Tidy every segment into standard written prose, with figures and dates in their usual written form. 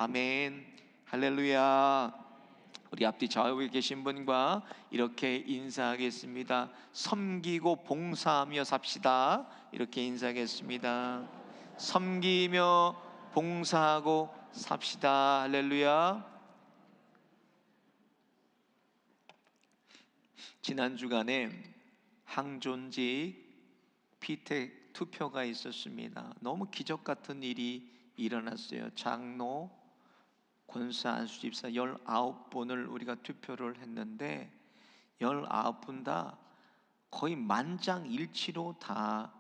아멘. 할렐루야. 우리 앞뒤 좌우에 계신 분과 이렇게 인사하겠습니다. 섬기고 봉사하며 삽시다. 이렇게 인사하겠습니다. 섬기며 봉사하고 삽시다. 할렐루야. 지난 주간에 항존직 피택 투표가 있었습니다. 너무 기적 같은 일이 일어났어요. 장로, 권사, 안수집사 19분을 우리가 투표를 했는데 19분 다 거의 만장일치로 다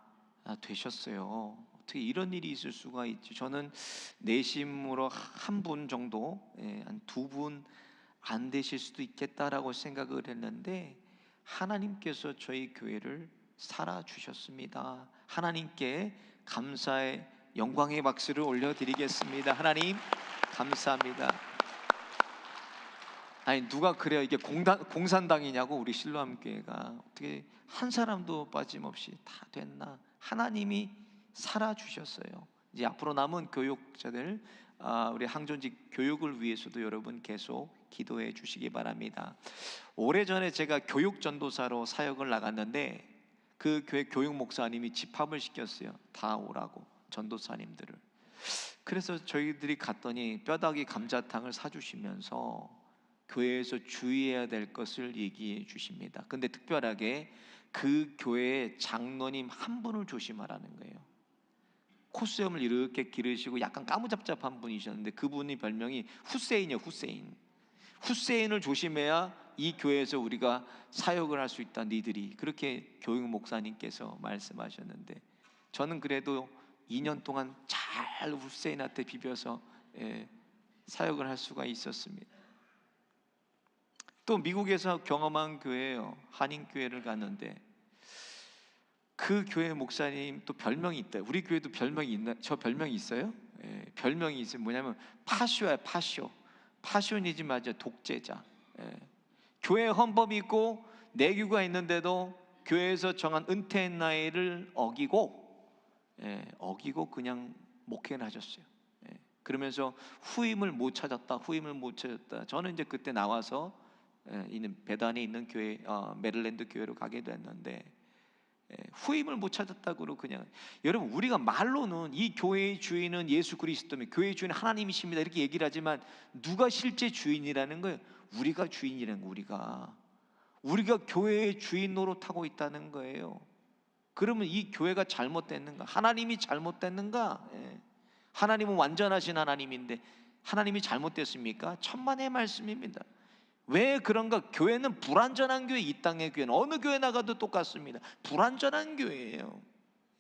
되셨어요. 어떻게 이런 일이 있을 수가 있지? 저는 내심으로 한 분 정도, 한 2분 안 되실 수도 있겠다라고 생각을 했는데 하나님께서 저희 교회를 살아주셨습니다. 하나님께 감사의 영광의 박수를 올려드리겠습니다. 하나님 감사합니다. 아니 누가 그래요? 이게 공산당이냐고. 우리 실로암교회가 어떻게 한 사람도 빠짐없이 다 됐나? 하나님이 살아주셨어요. 이제 앞으로 남은 교육자들, 우리 항존직 교육을 위해서도 여러분 계속 기도해 주시기 바랍니다. 오래전에 제가 교육전도사로 사역을 나갔는데 그 교회 교육 목사님이 집합을 시켰어요. 다 오라고, 전도사님들을. 그래서 저희들이 갔더니 뼈다귀 감자탕을 사주시면서 교회에서 주의해야 될 것을 얘기해 주십니다. 근데 특별하게 그 교회의 장로님 한 분을 조심하라는 거예요. 콧수염을 이렇게 기르시고 약간 까무잡잡한 분이셨는데 그분이 별명이 후세인이에요. 후세인을 조심해야 이 교회에서 우리가 사역을 할 수 있다. 니들이 그렇게 교육 목사님께서 말씀하셨는데 저는 그래도 2년 동안 잘 후세인한테 비벼서 사역을 할 수가 있었습니다. 또 미국에서 경험한 교회예요. 한인교회를 갔는데 그 교회 목사님 또 별명이 있대요. 우리 교회도 별명이 있나? 저 별명이 있어요? 별명이 있어요. 뭐냐면 파쇼야. 파쇼니즘 맞아. 독재자. 교회 헌법이 있고 내규가 있는데도 교회에서 정한 은퇴 나이를 어기고 그냥 목회를 하셨어요. 그러면서 후임을 못 찾았다. 저는 이제 그때 나와서 있는 베단에 있는 교회, 메릴랜드 교회로 가게 됐는데 후임을 못 찾았다고 그냥. 여러분, 우리가 말로는 이 교회의 주인은 예수 그리스도며 교회의 주인은 하나님이십니다 이렇게 얘기를 하지만 누가 실제 주인이라는 거예요? 우리가 주인이라는 거예요. 우리가 교회의 주인 노릇하고 있다는 거예요. 그러면 이 교회가 잘못됐는가? 하나님이 잘못됐는가? 하나님은 완전하신 하나님인데 하나님이 잘못됐습니까? 천만의 말씀입니다. 왜 그런가? 교회는 불완전한 교회, 이 땅의 교회는 어느 교회 나가도 똑같습니다. 불완전한 교회예요.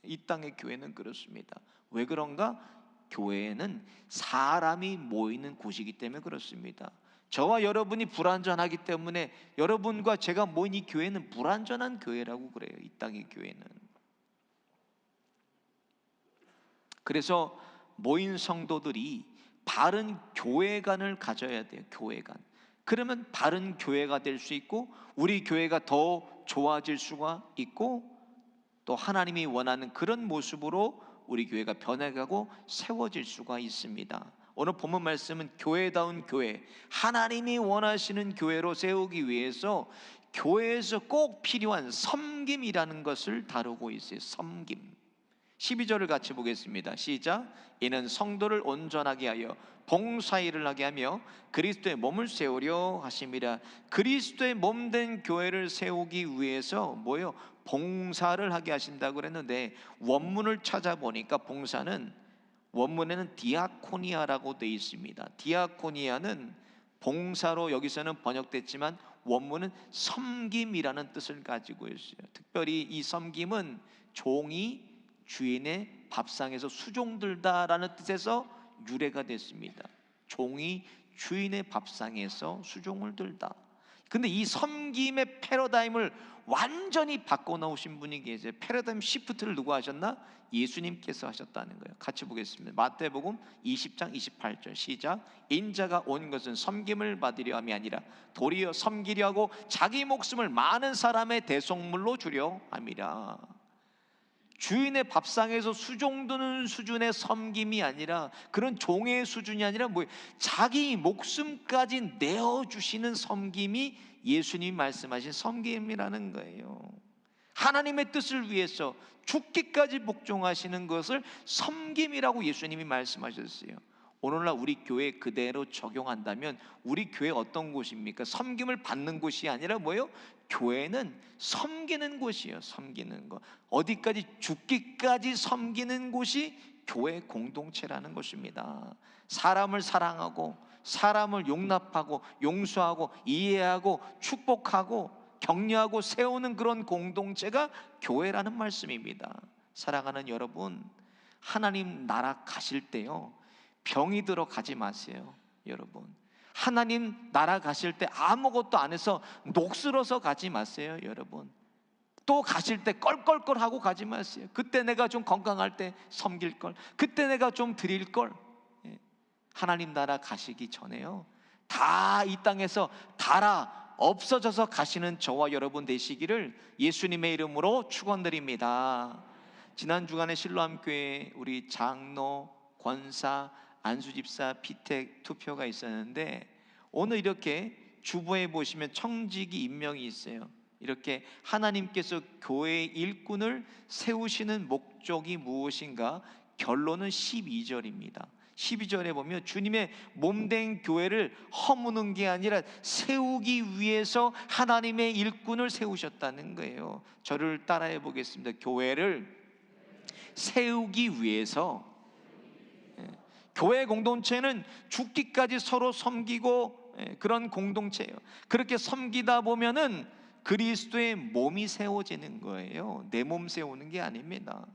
이 땅의 교회는 그렇습니다. 왜 그런가? 교회는 사람이 모이는 곳이기 때문에 그렇습니다. 저와 여러분이 불완전하기 때문에 여러분과 제가 모인 이 교회는 불완전한 교회라고 그래요. 이 땅의 교회는. 그래서 모인 성도들이 바른 교회관을 가져야 돼요. 교회관. 그러면 바른 교회가 될 수 있고 우리 교회가 더 좋아질 수가 있고 또 하나님이 원하는 그런 모습으로 우리 교회가 변해가고 세워질 수가 있습니다. 오늘 본문 말씀은 교회다운 교회, 하나님이 원하시는 교회로 세우기 위해서 교회에서 꼭 필요한 섬김이라는 것을 다루고 있어요. 섬김. 12절을 같이 보겠습니다. 시작. 이는 성도를 온전하게 하여 봉사일을 하게 하며 그리스도의 몸을 세우려 하심이라. 그리스도의 몸된 교회를 세우기 위해서 뭐예요? 봉사를 하게 하신다고 그랬는데 원문을 찾아보니까 봉사는 원문에는 디아코니아라고 되어 있습니다. 디아코니아는 봉사로 여기서는 번역됐지만 원문은 섬김이라는 뜻을 가지고 있어요. 특별히 이 섬김은 종이 주인의 밥상에서 수종들다라는 뜻에서 유래가 됐습니다. 종이 주인의 밥상에서 수종을 들다. 근데 이 섬김의 패러다임을 완전히 바꿔놓으신 분이 계세요. 패러다임 시프트를 누가 하셨나? 예수님께서 하셨다는 거예요. 같이 보겠습니다. 마태복음 20장 28절 시작. 인자가 온 것은 섬김을 받으려 함이 아니라 도리어 섬기려 하고 자기 목숨을 많은 사람의 대속물로 주려 함이라. 주인의 밥상에서 수종드는 수준의 섬김이 아니라, 그런 종의 수준이 아니라 자기 목숨까지 내어주시는 섬김이 예수님이 말씀하신 섬김이라는 거예요. 하나님의 뜻을 위해서 죽기까지 복종하시는 것을 섬김이라고 예수님이 말씀하셨어요. 오늘날 우리 교회 그대로 적용한다면 우리 교회 어떤 곳입니까? 섬김을 받는 곳이 아니라 뭐예요? 교회는 섬기는 곳이에요. 섬기는 것. 어디까지? 죽기까지 섬기는 곳이 교회 공동체라는 것입니다. 사람을 사랑하고, 사람을 용납하고, 용서하고, 이해하고, 축복하고, 격려하고 세우는 그런 공동체가 교회라는 말씀입니다. 사랑하는 여러분, 하나님 나라 가실 때요, 병이 들어 가지 마세요. 여러분, 하나님 나라 가실 때 아무것도 안 해서 녹슬어서 가지 마세요. 여러분, 또 가실 때 껄껄껄하고 가지 마세요. 그때 내가 좀 건강할 때 섬길 걸, 그때 내가 좀 드릴 걸. 하나님 나라 가시기 전에요, 다 이 땅에서 달아 없어져서 가시는 저와 여러분 되시기를 예수님의 이름으로 축원드립니다. 지난 주간에 실로암교회 우리 장로, 권사, 안수집사, 피택 투표가 있었는데, 오늘 이렇게 주보에 보시면 청지기 임명이 있어요. 이렇게 하나님께서 교회의 일꾼을 세우시는 목적이 무엇인가? 결론은 12절입니다. 12절에 보면 주님의 몸된 교회를 허무는 게 아니라 세우기 위해서 하나님의 일꾼을 세우셨다는 거예요. 저를 따라해 보겠습니다. 교회를 세우기 위해서, 교회 공동체는 죽기까지 서로 섬기고 그런 공동체예요. 그렇게 섬기다 보면은 그리스도의 몸이 세워지는 거예요. 내 몸 세우는 게 아닙니다.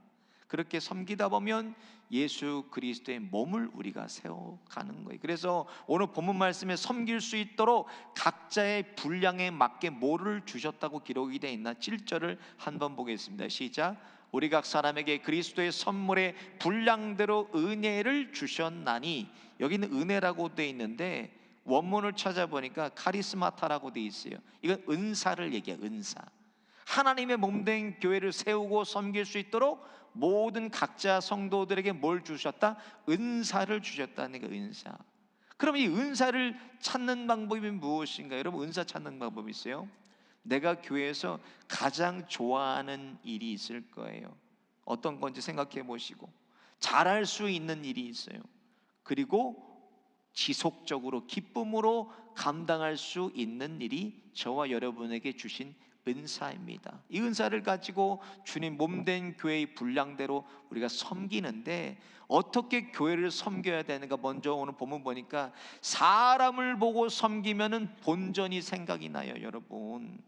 그렇게 섬기다 보면 예수 그리스도의 몸을 우리가 세워가는 거예요. 그래서 오늘 본문 말씀에 섬길 수 있도록 각자의 분량에 맞게 뭐를 주셨다고 기록이 되어 있나? 7절을 한번 보겠습니다. 시작. 우리 각 사람에게 그리스도의 선물의 분량대로 은혜를 주셨나니, 여기는 은혜라고 되어 있는데 원문을 찾아보니까 카리스마타라고 되어 있어요. 이건 은사를 얘기해요. 은사. 하나님의 몸된 교회를 세우고 섬길 수 있도록 모든 각자 성도들에게 뭘 주셨다? 은사를 주셨다는 게 은사. 그럼 이 은사를 찾는 방법이 무엇인가? 여러분, 은사 찾는 방법이 있어요. 내가 교회에서 가장 좋아하는 일이 있을 거예요. 어떤 건지 생각해 보시고, 잘할 수 있는 일이 있어요. 그리고 지속적으로 기쁨으로 감당할 수 있는 일이 저와 여러분에게 주신 은사입니다. 이 은사를 가지고 주님 몸된 교회의 분량대로 우리가 섬기는데, 어떻게 교회를 섬겨야 되는가? 먼저 오늘 본문 보니까 사람을 보고 섬기면은 본전이 생각이 나요. 여러분,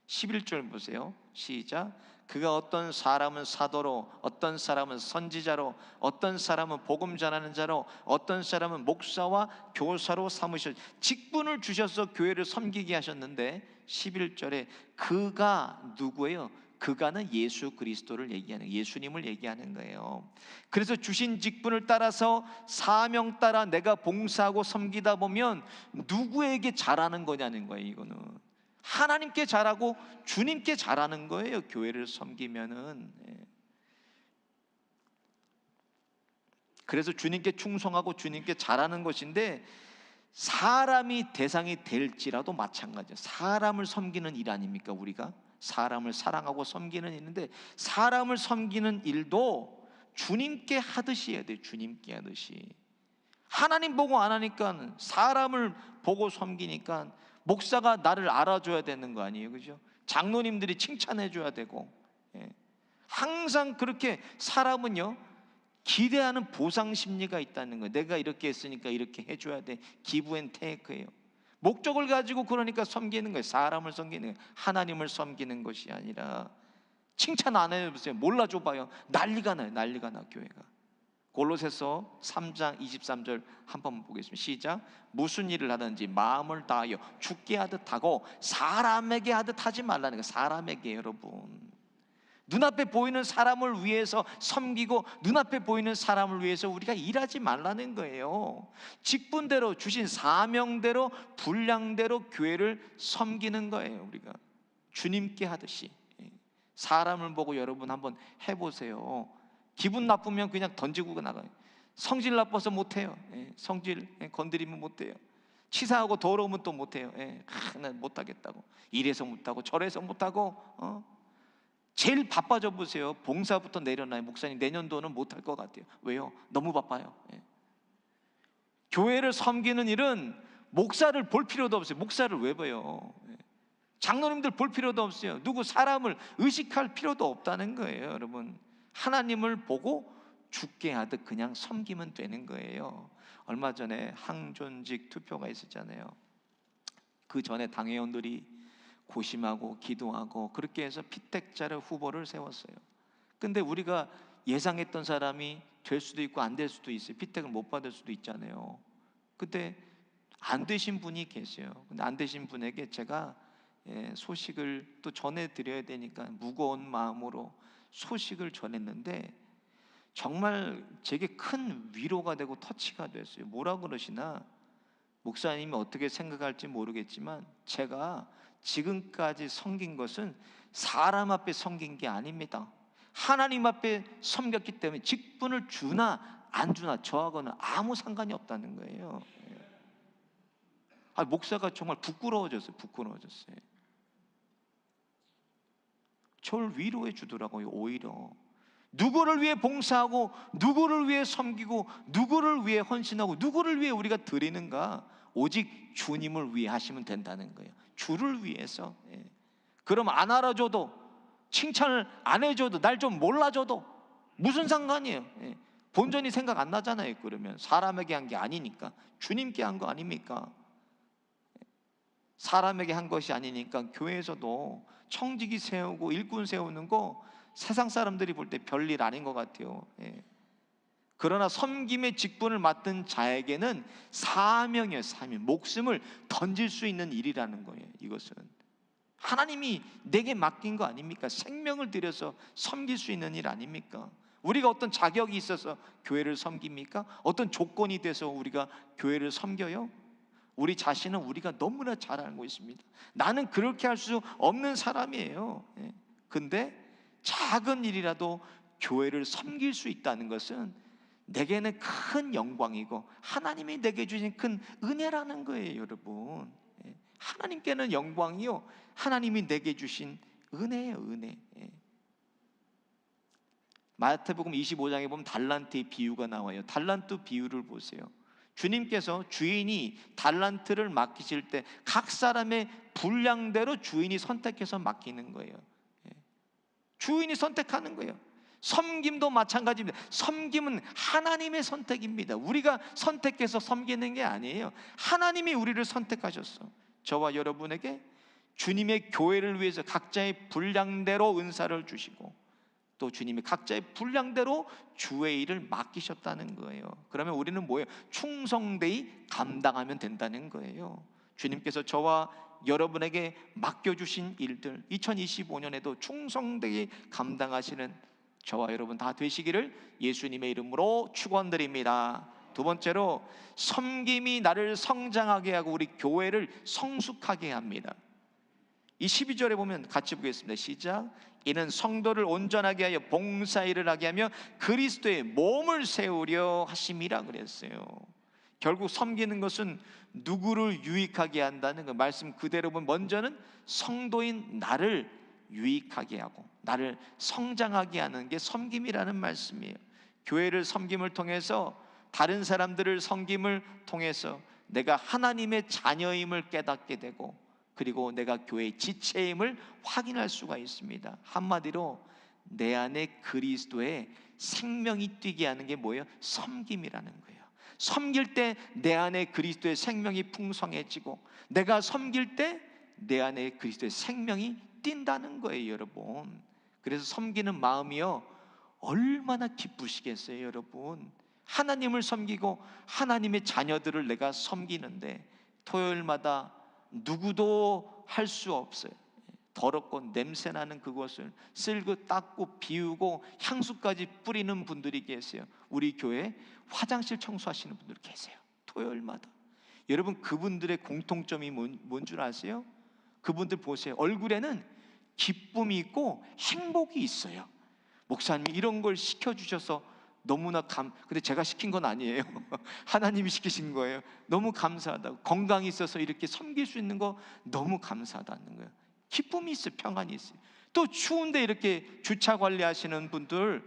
11절 보세요. 시작. 그가 어떤 사람은 사도로, 어떤 사람은 선지자로, 어떤 사람은 복음 전하는 자로, 어떤 사람은 목사와 교사로 삼으셨, 직분을 주셔서 교회를 섬기게 하셨는데, 11절에 그가 누구예요? 그가는 예수 그리스도를 얘기하는, 예수님을 얘기하는 거예요. 그래서 주신 직분을 따라서 사명 따라 내가 봉사하고 섬기다 보면 누구에게 잘하는 거냐는 거예요. 이거는 하나님께 잘하고 주님께 잘하는 거예요. 교회를 섬기면은. 그래서 주님께 충성하고 주님께 잘하는 것인데, 사람이 대상이 될지라도 마찬가지예요. 사람을 섬기는 일 아닙니까? 우리가 사람을 사랑하고 섬기는 일인데, 사람을 섬기는 일도 주님께 하듯이 해야 돼요. 주님께 하듯이. 하나님 보고 안 하니까, 사람을 보고 섬기니까 목사가 나를 알아줘야 되는 거 아니에요? 그죠? 장로님들이 칭찬해 줘야 되고. 항상 그렇게 사람은요, 기대하는 보상 심리가 있다는 거예요. 내가 이렇게 했으니까 이렇게 해줘야 돼. 기브 앤 테이크예요. 목적을 가지고 그러니까 섬기는 거예요. 사람을 섬기는 거예요. 하나님을 섬기는 것이 아니라. 칭찬 안 해보세요. 몰라줘 봐요. 난리가 나요. 난리가 나, 교회가. 골로새서 3장 23절 한번 보겠습니다. 시작. 무슨 일을 하든지 마음을 다하여 주께 하듯 하고 사람에게 하듯 하지 말라는 거예요. 사람에게. 여러분, 눈앞에 보이는 사람을 위해서 섬기고 눈앞에 보이는 사람을 위해서 우리가 일하지 말라는 거예요. 직분대로 주신 사명대로 분량대로 교회를 섬기는 거예요. 우리가 주님께 하듯이. 사람을 보고 여러분 한번 해보세요. 기분 나쁘면 그냥 던지고 나가요. 성질 나빠서 못해요. 성질 건드리면 못해요. 치사하고 더러우면 또 못해요. 난 못하겠다고, 이래서 못하고 저래서 못하고. 제일 바빠져 보세요. 봉사부터 내려놔요. 목사님 내년도는 못할 것 같아요. 왜요? 너무 바빠요. 교회를 섬기는 일은 목사를 볼 필요도 없어요. 목사를 왜 봐요? 장로님들 볼 필요도 없어요. 누구 사람을 의식할 필요도 없다는 거예요. 여러분, 하나님을 보고 죽게 하듯 그냥 섬기면 되는 거예요. 얼마 전에 항존직 투표가 있었잖아요. 그 전에 당회원들이 고심하고 기도하고 그렇게 해서 피택자를 후보를 세웠어요. 근데 우리가 예상했던 사람이 될 수도 있고 안 될 수도 있어요. 피택을 못 받을 수도 있잖아요. 근데 안 되신 분이 계세요. 근데 안 되신 분에게 제가 소식을 또 전해드려야 되니까 무거운 마음으로 소식을 전했는데 정말 제게 큰 위로가 되고 터치가 됐어요. 뭐라 그러시나, 목사님이 어떻게 생각할지 모르겠지만 제가 지금까지 섬긴 것은 사람 앞에 섬긴 게 아닙니다. 하나님 앞에 섬겼기 때문에 직분을 주나 안 주나 저하고는 아무 상관이 없다는 거예요. 목사가 정말 부끄러워졌어요. 저를 위로해 주더라고요. 오히려 누구를 위해 봉사하고 누구를 위해 섬기고 누구를 위해 헌신하고 누구를 위해 우리가 드리는가? 오직 주님을 위해 하시면 된다는 거예요. 주를 위해서. 그럼 안 알아줘도, 칭찬을 안 해줘도, 날 좀 몰라줘도 무슨 상관이에요? 본전이 생각 안 나잖아요. 그러면 사람에게 한 게 아니니까 주님께 한 거 아닙니까? 사람에게 한 것이 아니니까 교회에서도 청지기 세우고 일꾼 세우는 거 세상 사람들이 볼 때 별일 아닌 것 같아요. 그러나 섬김의 직분을 맡은 자에게는 사명이에요. 사명, 목숨을 던질 수 있는 일이라는 거예요. 이것은 하나님이 내게 맡긴 거 아닙니까? 생명을 들여서 섬길 수 있는 일 아닙니까? 우리가 어떤 자격이 있어서 교회를 섬깁니까? 어떤 조건이 돼서 우리가 교회를 섬겨요? 우리 자신은 우리가 너무나 잘 알고 있습니다. 나는 그렇게 할 수 없는 사람이에요. 근데 작은 일이라도 교회를 섬길 수 있다는 것은 내게는 큰 영광이고 하나님이 내게 주신 큰 은혜라는 거예요. 여러분, 하나님께는 영광이요, 하나님이 내게 주신 은혜예요. 은혜. 마태복음 25장에 보면 달란트의 비유가 나와요. 달란트 비유를 보세요. 주님께서 주인이 달란트를 맡기실 때 각 사람의 분량대로 주인이 선택해서 맡기는 거예요. 주인이 선택하는 거예요. 섬김도 마찬가지입니다. 섬김은 하나님의 선택입니다. 우리가 선택해서 섬기는 게 아니에요. 하나님이 우리를 선택하셨어. 저와 여러분에게 주님의 교회를 위해서 각자의 분량대로 은사를 주시고 또 주님이 각자의 분량대로 주의 일을 맡기셨다는 거예요. 그러면 우리는 뭐예요? 충성되이 감당하면 된다는 거예요. 주님께서 저와 여러분에게 맡겨주신 일들 2025년에도 충성되이 감당하시는 저와 여러분 다 되시기를 예수님의 이름으로 축원드립니다. 두 번째로, 섬김이 나를 성장하게 하고 우리 교회를 성숙하게 합니다. 이 12절에 보면 같이 보겠습니다. 시작. 이는 성도를 온전하게 하여 봉사일을 하게 하며 그리스도의 몸을 세우려 하심이라 그랬어요. 결국 섬기는 것은 누구를 유익하게 한다는 그 말씀 그대로 보면 먼저는 성도인 나를 유익하게 하고 나를 성장하게 하는 게 섬김이라는 말씀이에요. 교회를 섬김을 통해서, 다른 사람들을 섬김을 통해서 내가 하나님의 자녀임을 깨닫게 되고, 그리고 내가 교회의 지체임을 확인할 수가 있습니다. 한마디로 내 안에 그리스도의 생명이 뛰게 하는 게 뭐예요? 섬김이라는 거예요. 섬길 때 내 안에 그리스도의 생명이 풍성해지고, 내가 섬길 때 내 안에 그리스도의 생명이 뛴다는 거예요. 여러분, 그래서 섬기는 마음이요 얼마나 기쁘시겠어요. 여러분, 하나님을 섬기고 하나님의 자녀들을 내가 섬기는데 토요일마다 누구도 할 수 없어요. 더럽고 냄새나는 그것을 쓸고 닦고 비우고 향수까지 뿌리는 분들이 계세요. 우리 교회에 화장실 청소하시는 분들 계세요. 토요일마다. 여러분, 그분들의 공통점이 뭔 줄 아세요? 그분들 보세요. 얼굴에는 기쁨이 있고 행복이 있어요. 목사님이 이런 걸 시켜주셔서 너무나 근데 제가 시킨 건 아니에요. 하나님이 시키신 거예요. 너무 감사하다고. 건강이 있어서 이렇게 섬길 수 있는 거 너무 감사하다는 거예요. 기쁨이 있어요. 평안이 있어요. 또 추운데 이렇게 주차 관리하시는 분들,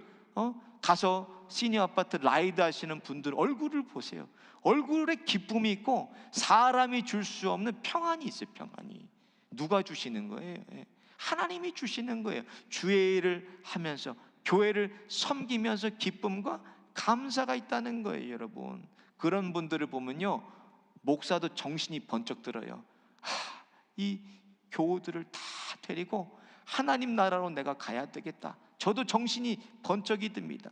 가서 시니어 아파트 라이드 하시는 분들 얼굴을 보세요. 얼굴에 기쁨이 있고 사람이 줄 수 없는 평안이 있어요. 평안이. 누가 주시는 거예요? 하나님이 주시는 거예요. 주의 일을 하면서, 교회를 섬기면서 기쁨과 감사가 있다는 거예요. 여러분, 그런 분들을 보면요, 목사도 정신이 번쩍 들어요. 이 교우들을 다 데리고 하나님 나라로 내가 가야 되겠다. 저도 정신이 번쩍이 듭니다.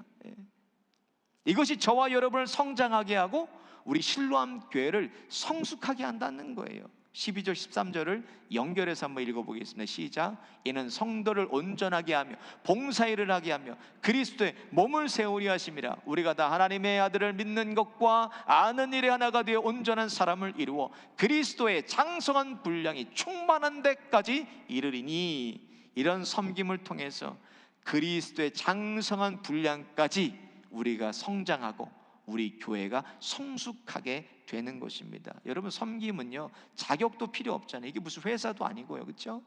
이것이 저와 여러분을 성장하게 하고 우리 실로암 교회를 성숙하게 한다는 거예요. 12절 13절을 연결해서 한번 읽어보겠습니다. 시작. 이는 성도를 온전하게 하며 봉사일을 하게 하며 그리스도의 몸을 세우려 하심이라. 우리가 다 하나님의 아들을 믿는 것과 아는 일에 하나가 되어 온전한 사람을 이루어 그리스도의 장성한 분량이 충만한 데까지 이르리니. 이런 섬김을 통해서 그리스도의 장성한 분량까지 우리가 성장하고 우리 교회가 성숙하게 되는 것입니다. 여러분, 섬김은요, 자격도 필요 없잖아요. 이게 무슨 회사도 아니고요, 그렇죠?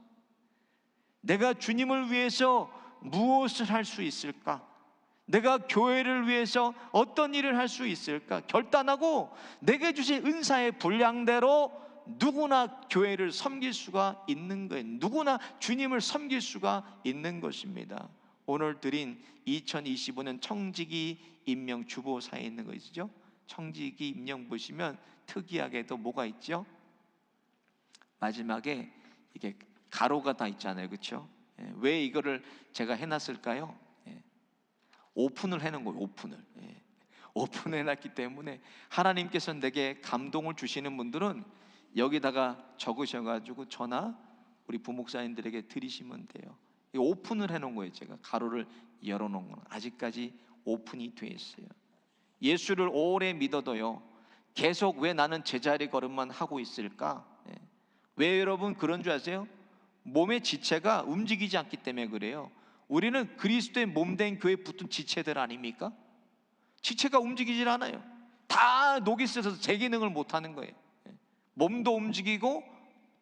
내가 주님을 위해서 무엇을 할 수 있을까? 내가 교회를 위해서 어떤 일을 할 수 있을까? 결단하고 내게 주신 은사의 분량대로 누구나 교회를 섬길 수가 있는 거예요. 누구나 주님을 섬길 수가 있는 것입니다. 오늘 드린 2025년 청지기 임명 주보사에 있는 것이죠. 청지기 임명 보시면 특이하게도 뭐가 있죠? 마지막에 이게 가로가 다 있잖아요, 그렇죠? 왜 이거를 제가 해놨을까요? 오픈을 해놓은 거예요. 오픈을 해놨기 때문에 하나님께서 내게 감동을 주시는 분들은 여기다가 적으셔가지고 저나 우리 부목사님들에게 드리시면 돼요. 오픈을 해놓은 거예요. 제가 가로를 열어놓은 건 아직까지 오픈이 돼 있어요. 예수를 오래 믿어도요, 계속 왜 나는 제자리 걸음만 하고 있을까? 왜 여러분 그런 줄 아세요? 몸의 지체가 움직이지 않기 때문에 그래요. 우리는 그리스도의 몸된 교회에 붙은 지체들 아닙니까? 지체가 움직이질 않아요. 다 녹이 쓰여서 제 기능을 못하는 거예요. 몸도 움직이고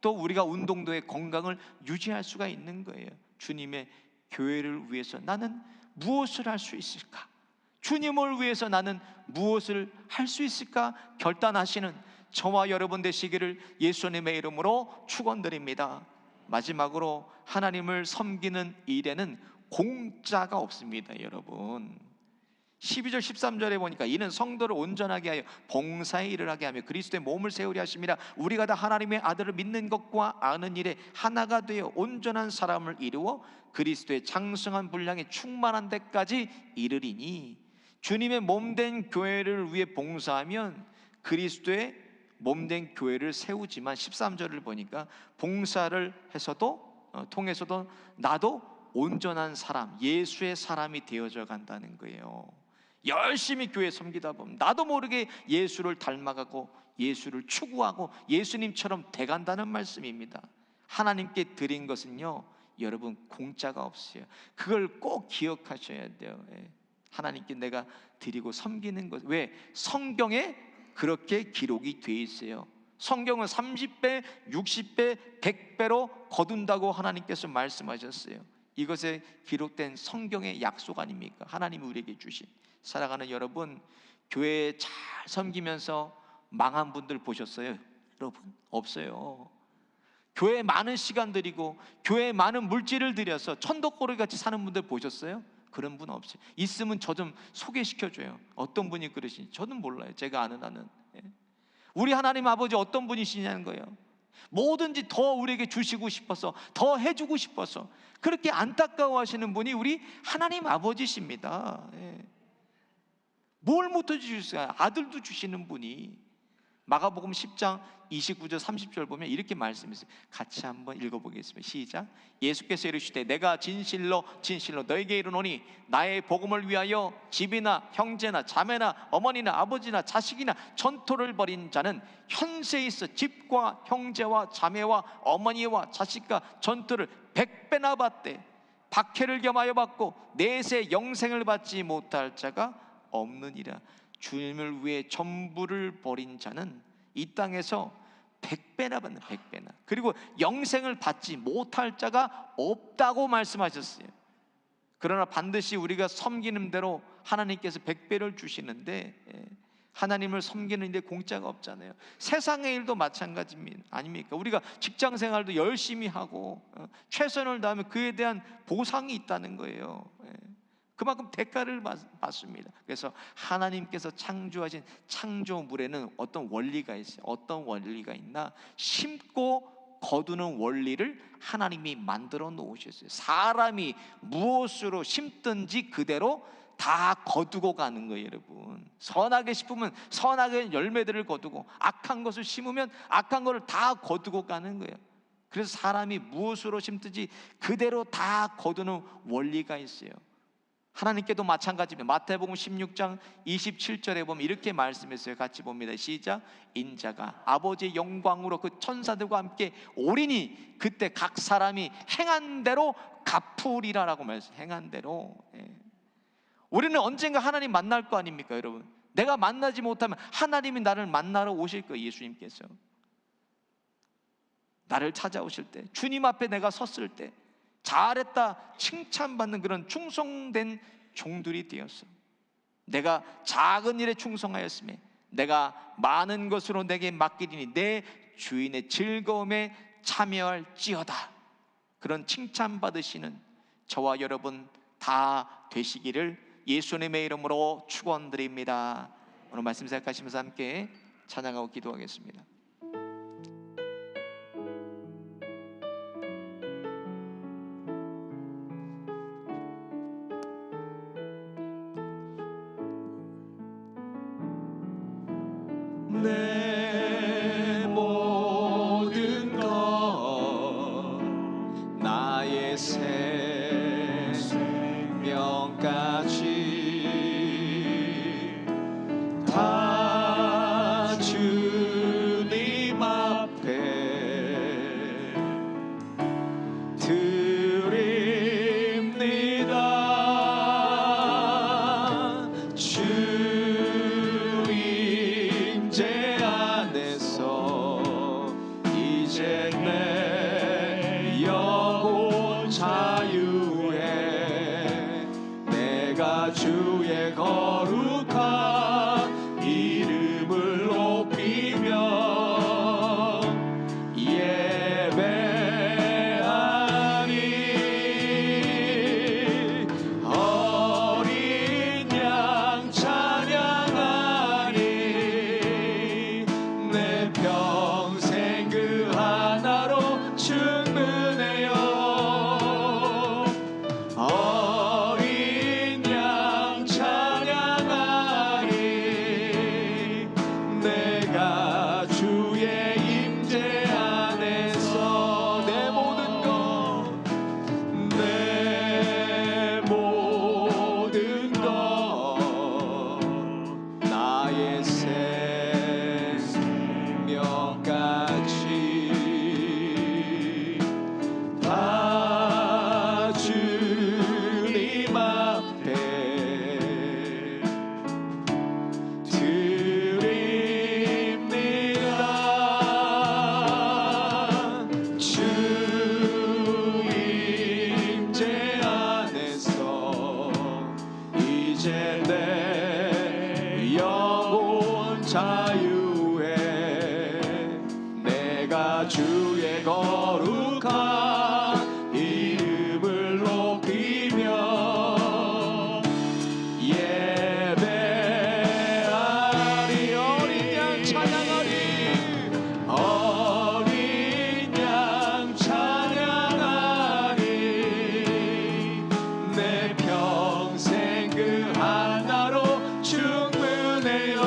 또 우리가 운동도 해 건강을 유지할 수가 있는 거예요. 주님의 교회를 위해서 나는 무엇을 할 수 있을까? 주님을 위해서 나는 무엇을 할 수 있을까? 결단하시는 저와 여러분 되시기를 예수님의 이름으로 축원드립니다. 마지막으로 하나님을 섬기는 일에는 공짜가 없습니다. 여러분, 12절 13절에 보니까 이는 성도를 온전하게 하여 봉사의 일을 하게 하며 그리스도의 몸을 세우려 하심이라. 우리가 다 하나님의 아들을 믿는 것과 아는 일에 하나가 되어 온전한 사람을 이루어 그리스도의 장성한 분량에 충만한 데까지 이르리니. 주님의 몸된 교회를 위해 봉사하면 그리스도의 몸된 교회를 세우지만 13절을 보니까 봉사를 해서도 통해서도 나도 온전한 사람, 예수의 사람이 되어져 간다는 거예요. 열심히 교회 섬기다 보면 나도 모르게 예수를 닮아가고 예수를 추구하고 예수님처럼 돼간다는 말씀입니다. 하나님께 드린 것은요, 여러분 공짜가 없어요. 그걸 꼭 기억하셔야 돼요. 하나님께 내가 드리고 섬기는 것, 왜? 성경에 그렇게 기록이 돼 있어요. 성경은 30배, 60배, 100배로 거둔다고 하나님께서 말씀하셨어요. 이것에 기록된 성경의 약속 아닙니까? 하나님이 우리에게 주신. 사랑하는 여러분, 교회에 잘 섬기면서 망한 분들 보셨어요? 여러분, 없어요. 교회에 많은 시간 들이고 교회에 많은 물질을 들여서 천덕고리 같이 사는 분들 보셨어요? 그런 분 없어요. 있으면 저 좀 소개시켜줘요. 어떤 분이 그러신지 저는 몰라요. 제가 아는 한은. 우리 하나님 아버지 어떤 분이시냐는 거예요. 뭐든지 더 우리에게 주시고 싶어서, 더 해주고 싶어서 그렇게 안타까워하시는 분이 우리 하나님 아버지십니다. 뭘 못 해주실까요? 아들도 주시는 분이. 마가복음 10장 29절 30절 보면 이렇게 말씀했어요. 같이 한번 읽어보겠습니다. 시작. 예수께서 이르시되 내가 진실로 진실로 너에게 이르노니 나의 복음을 위하여 집이나 형제나 자매나 어머니나 아버지나 자식이나 전토를 벌인 자는 현세에 있어 집과 형제와 자매와 어머니와 자식과 전토를 100배나 받되 박해를 겸하여 받고 내세 영생을 받지 못할 자가 없느니라. 주님을 위해 전부를 버린 자는 이 땅에서 100배나 받는 100배나, 그리고 영생을 받지 못할 자가 없다고 말씀하셨어요. 그러나 반드시 우리가 섬기는 대로 하나님께서 100배를 주시는데, 하나님을 섬기는 데 공짜가 없잖아요. 세상의 일도 마찬가지 아닙니까? 우리가 직장 생활도 열심히 하고 최선을 다하면 그에 대한 보상이 있다는 거예요. 그만큼 대가를 받습니다. 그래서 하나님께서 창조하신 창조물에는 어떤 원리가 있어요. 어떤 원리가 있나? 심고 거두는 원리를 하나님이 만들어 놓으셨어요. 사람이 무엇으로 심든지 그대로 다 거두고 가는 거예요, 여러분. 선하게 심으면 선하게 열매들을 거두고, 악한 것을 심으면 악한 것을 다 거두고 가는 거예요. 그래서 사람이 무엇으로 심든지 그대로 다 거두는 원리가 있어요. 하나님께도 마찬가지입니다. 마태복음 16장 27절에 보면 이렇게 말씀했어요. 같이 봅니다. 시작. 인자가 아버지의 영광으로 그 천사들과 함께 오리니 그때 각 사람이 행한 대로 갚으리라라고 말했어요. 행한 대로. 우리는 언젠가 하나님 만날 거 아닙니까, 여러분? 내가 만나지 못하면 하나님이 나를 만나러 오실 거예요. 예수님께서 나를 찾아오실 때, 주님 앞에 내가 섰을 때 잘했다 칭찬받는 그런 충성된 종들이 되었어. 내가 작은 일에 충성하였으며 내가 많은 것으로 내게 맡기리니 내 주인의 즐거움에 참여할지어다. 그런 칭찬받으시는 저와 여러분 다 되시기를 예수님의 이름으로 축원드립니다. 오늘 말씀 생각하시면서 함께 찬양하고 기도하겠습니다. 내 모든 것 나의 생명까지 다 주님 앞에 드립니다. 주 임재 안에서 이제 내 영혼 자유해 내가 주의 거룩한 이름을 높이며 예배하리. 어린 양 찬양하리. 내 평생 그 하나로 충분해요. 어린 양 찬양하리. 내가 주의 임재 안에서 내 모든 것 내 모든 것 나의 생명까지 다 주님 앞에 드립니다. 주 임재 안에서 이제 내 영혼 자유해 내가 주의 거룩한 이름을 높이며 예배하리. 어린 양 찬양하리. 어린 양 찬양하리. 내 평생 그 하나로 충분해요.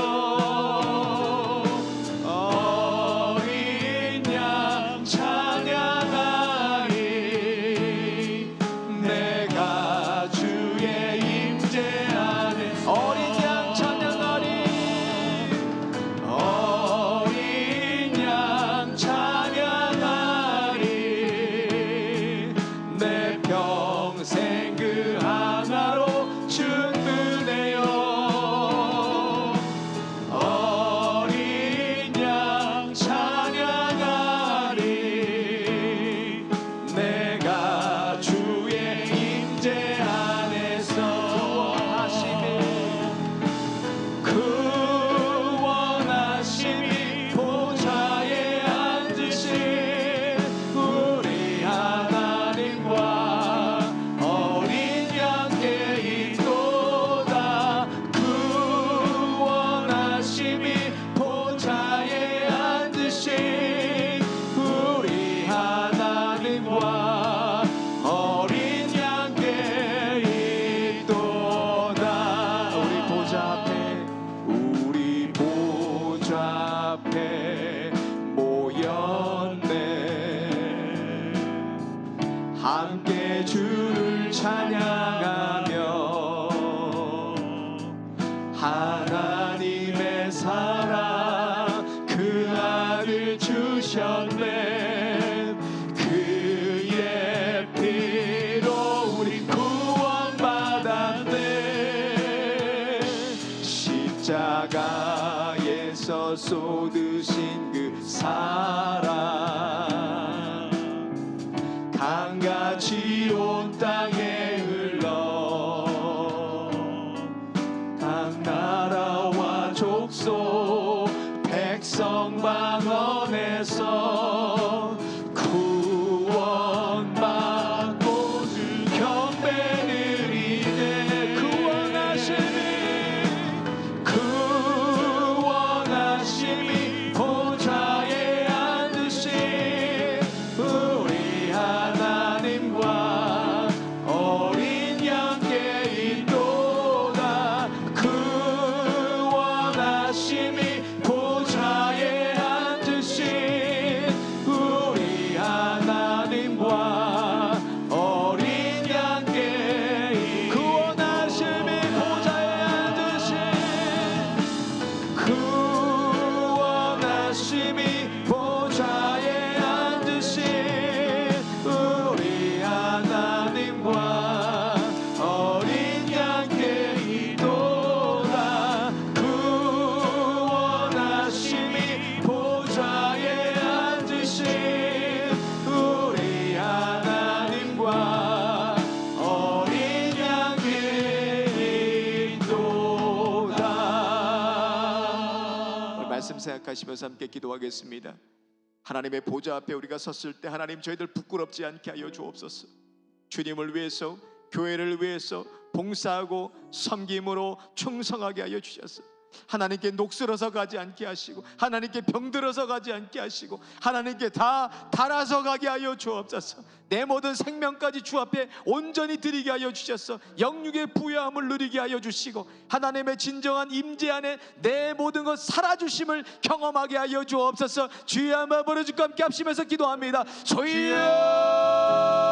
구원을 주셨네. 그의 피로 우리 구원받았네. 십자가에서 쏟으신 그 사랑 강같이 온 땅에 흘러 각 나라와 족속 백성 방언에서 구원받고 경배 드리네. 구원하심이 보좌에 앉으신 우리 하나님과 어린 양께 있도다. 구원하심이 보좌에 앉으신 우리 하나님과 어린 양께 구원하심이 보좌에 앉으신 구원하심이 보좌에 앉으신 우리 하나님과 어린 양께 있도다. 구원하심이 보좌에 앉으신 우리 하나님과 어린 양께 있도다. 오늘 말씀 생각하시면서 함께 기도하겠습니다. 하나님의 보좌 앞에 우리가 섰을 때 하나님 저희들 부끄럽지 않게 하여 주옵소서. 주님을 위해서 교회를 위해서 봉사하고 섬김으로 충성하게 하여 주셔서 하나님께 녹슬어서 가지 않게 하시고 하나님께 병들어서 가지 않게 하시고 하나님께 다 달아서 가게 하여 주옵소서. 내 모든 생명까지 주 앞에 온전히 드리게 하여 주셔서 영육의 부여함을 누리게 하여 주시고 하나님의 진정한 임재 안에 내 모든 것 살아주심을 경험하게 하여 주옵소서. 주여 한번 부르짖고 함께 합심해서 기도합니다. 주여